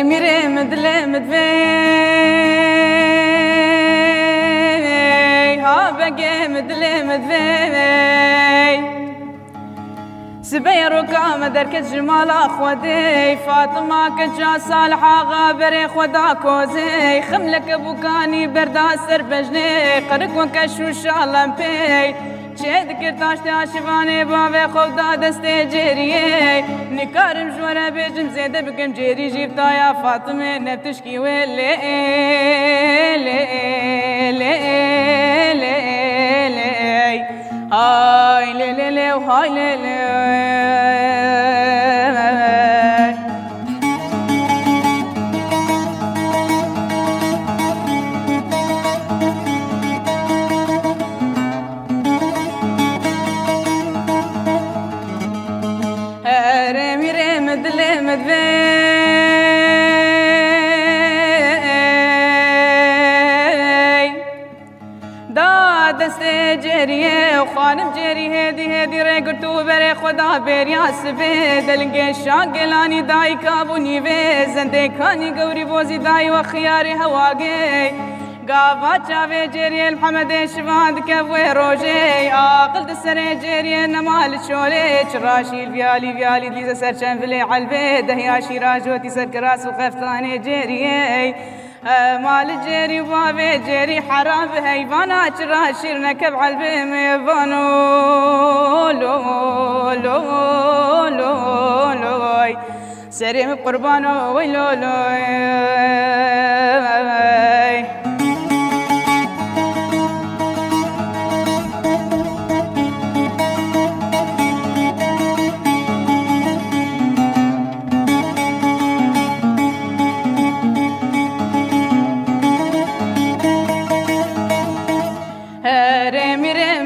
ميري مدلمد في ها بقي مدلمد في سبيرو كام درك جمال اخوتي فاطمه كجا صالحه غابر خدا كوزي خملك بوكاني بردا سر بجني قرق وكشو شالم بي چه دکرتاش تاشوانه باوی خدا دسته جریه نکارم جوره بیجم زیده بکم جری جیبتا یا فاطمه نفتشکی ولی هاي ليلي وهاي ليلي رمي رمد لمد دست جریه خانم جری هدی رگرتو بر خدا بریا سبه دلنگ شاگلانی دای کابونی و زنده کانی گوری بوزی دای و خیار هواگی گاوا چاوه جری محمد شواند کبوی روژه عاقل دسر جری نمال شوله چراشی الویالی لیز سرچن فلی علبه دهیاشی راجوتی سرکراس و خفتان جریه مال جري وبابي جري حرام هيفانا چراشير نكب علبي ميفانو لو لو لو لو سريم قربانو ويلو لو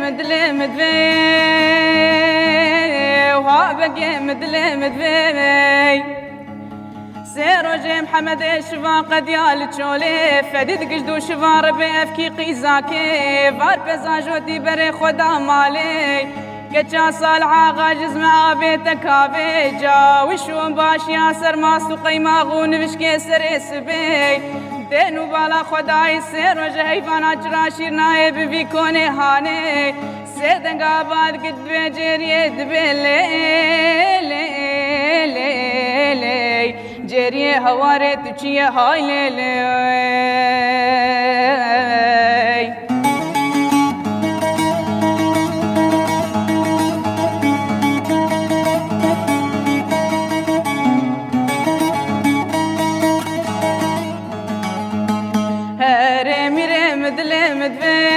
مدلمد في وها بقي مدلمد في سيرو جي محمد شفا قد يال تشولي فديد قجدو شفا ربي افكي قيزاكي فار بزاجوتي بري خدا مالي كچا صالحا غاجز ما بيتك هابي جاوي شون باش ياسر ماسو قيما غون بشكي سري سبي دينو بالا خداي سير وجه حيفانا چراشير نائب بي كوني هاني سيدن قاباد قد بجري دبلي لي جري هواري تشي هاي لي مدلمد في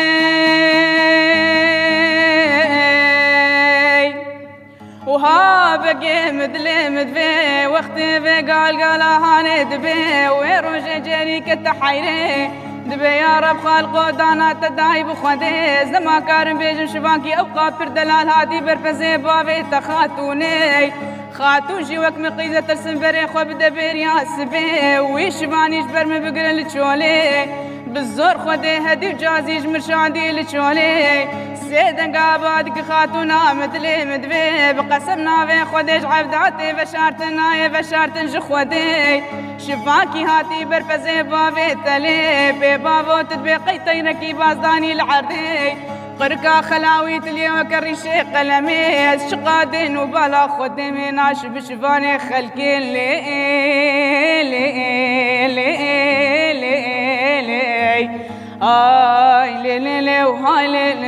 وها بقي مدلمد في وقتي في قال هاند بي ويروج جري كتحيري دبي يا رب خالقو دانا تداي بخدي زما كارم بيجم شباكي ابقى بر دلال هادي برفزي بابي تخاتوني خاتون جيوك مقيزة ترسم بري خو بدبر يا سبي ويشبانيش برمي بقرن لتشولي بالزور خدي هدي وجازيج مرشادي لتشولي سيدن قابادك خاتونا مثلي مدبي بقسمنا في خديج عبداتي بشارتنا يا بشارتن جخودي شفاكي هاتي برفزي بابي تلي ببابو تدبي قيتينكي بازداني العردي قركا خلاوي تلي وكريشي قلمي شقادين وبلا خدمي ناش بشفاني خلقي لي آي لي وهاي لي